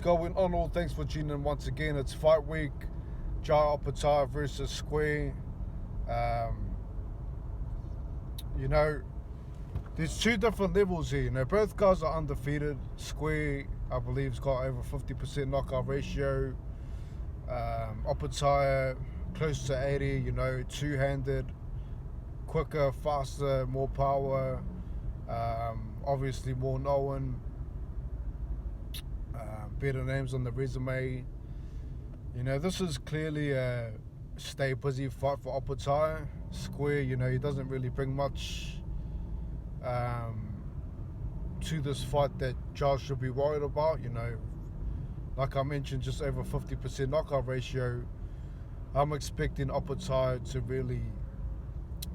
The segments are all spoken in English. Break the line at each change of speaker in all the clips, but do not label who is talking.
What's going on? All thanks for tuning in once again. It's fight week. Opetaia versus Squeo. You know, there's two different levels here. You know, both guys are undefeated. Squeo, I believe, has got over 50% knockout ratio. Opetaia, close to 80. You know, two-handed, quicker, faster, more power. Obviously more known. Better names on the resume. You know, this is clearly a stay busy fight for Opetaia. Squeo, you know, he doesn't really bring much to this fight that Josh should be worried about. You know, like I mentioned, just over 50% knockout ratio. I'm expecting Opetaia to really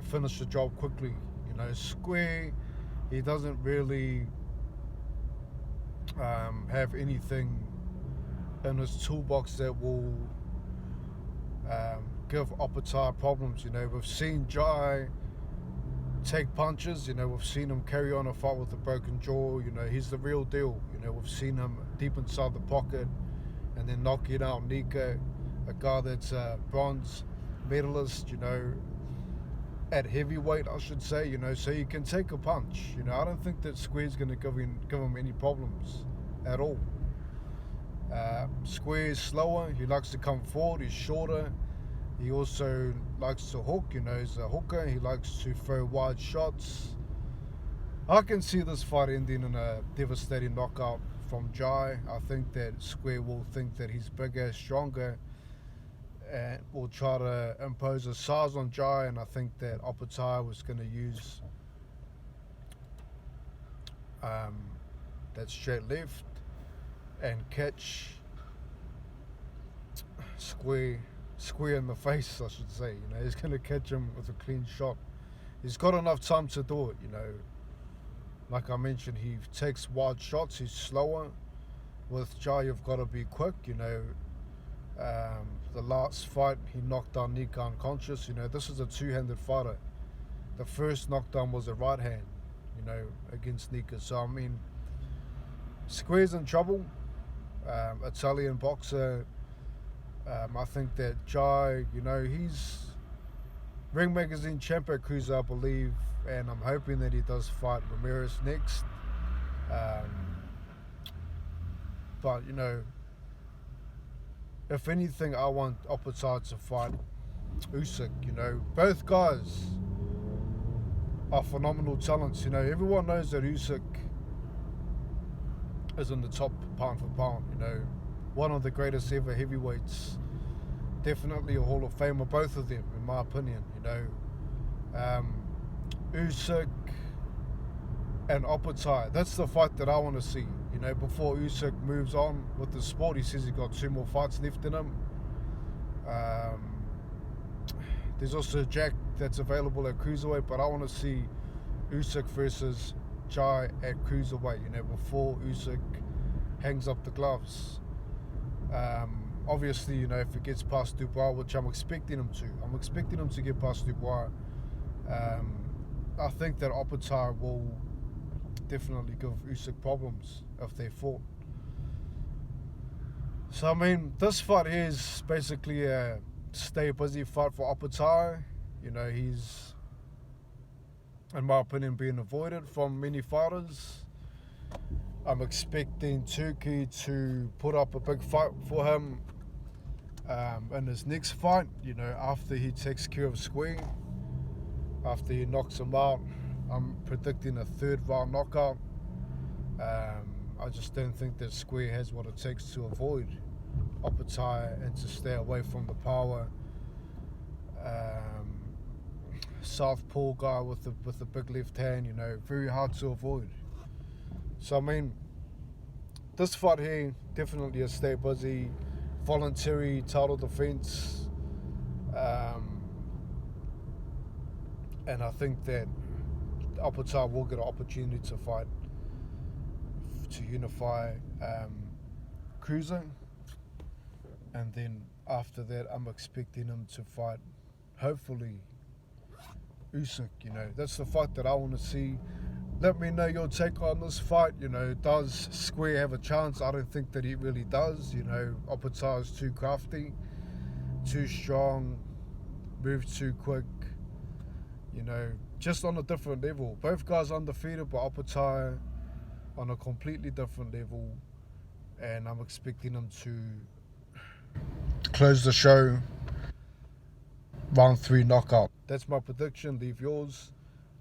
finish the job quickly. You know, Squeo, he doesn't really have anything in his toolbox that will give Opetaia problems. You know, we've seen Jai take punches. You know, we've seen him carry on a fight with a broken jaw. You know, he's the real deal. You know, we've seen him deep inside the pocket and then knocking out Nika, a guy that's a bronze medalist, you know, at heavyweight, I should say. You know, so he can take a punch. You know, I don't think that Squeo's going to give him any problems at all. Squeo is slower. He likes to come forward. He's shorter. He also likes to hook. You know, he's a hooker. He likes to throw wide shots. I can see this fight ending in a devastating knockout from Jai. I think that Squeo will think that he's bigger, stronger, and will try to impose a size on Jai, and I think that Opetaia was going to use that straight left and catch Squeo in the face, I should say. You know, he's going to catch him with a clean shot. He's got enough time to do it. You know, like I mentioned, he takes wide shots. He's slower. With Jai, you've got to be quick. You know, the last fight, he knocked down Nika unconscious. You know, this is a two-handed fighter. The first knockdown was a right hand, you know, against Nika. So, I mean, Squeo's in trouble. Italian boxer. I think that Jai, you know, he's Ring Magazine champ at cruiser, I believe, and I'm hoping that he does fight Ramirez next. But, you know, if anything, I want Opetaia to fight Usyk. You know, both guys are phenomenal talents. You know, everyone knows that Usyk is in the top pound for pound. You know, one of the greatest ever heavyweights. Definitely a Hall of Famer, both of them, in my opinion. You know, Usyk and Opetaia. That's the fight that I want to see. You know, before Usyk moves on with the sport, he says he's got 2 more fights left in him. There's also Jack that's available at cruiserweight, but I want to see Usyk versus Jai at cruiserweight, you know, before Usyk hangs up the gloves. Obviously, you know, if it gets past Dubois, which I'm expecting him to get past Dubois, I think that Opetaia will definitely give Usyk problems if they fought. So, I mean, this fight here is basically a stay busy fight for Opetaia. You know, he's, in my opinion, being avoided from many fighters. I'm expecting Turkey to put up a big fight for him in his next fight, you know, after he takes care of Squeo, after he knocks him out. I'm predicting a 3rd round knockout. I just don't think that Squeo has what it takes to avoid Opetaia and to stay away from the power. Southpaw guy with the big left hand, you know, very hard to avoid. So, I mean, this fight here, definitely a stay busy, voluntary title defense. And I think that Opetaia will get an opportunity to fight, to unify cruiser. And then after that, I'm expecting him to fight, hopefully, Usyk. You know, that's the fight that I want to see. Let me know your take on this fight. You know, does Square have a chance? I don't think that he really does. You know, Opetaia is too crafty, too strong, moves too quick. You know, just on a different level. Both guys undefeated, but Opetaia on a completely different level. And I'm expecting him to close the show, round 3 knockout. That's my prediction. Leave yours.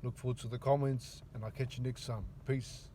Look forward to the comments, and I'll catch you next time. Peace.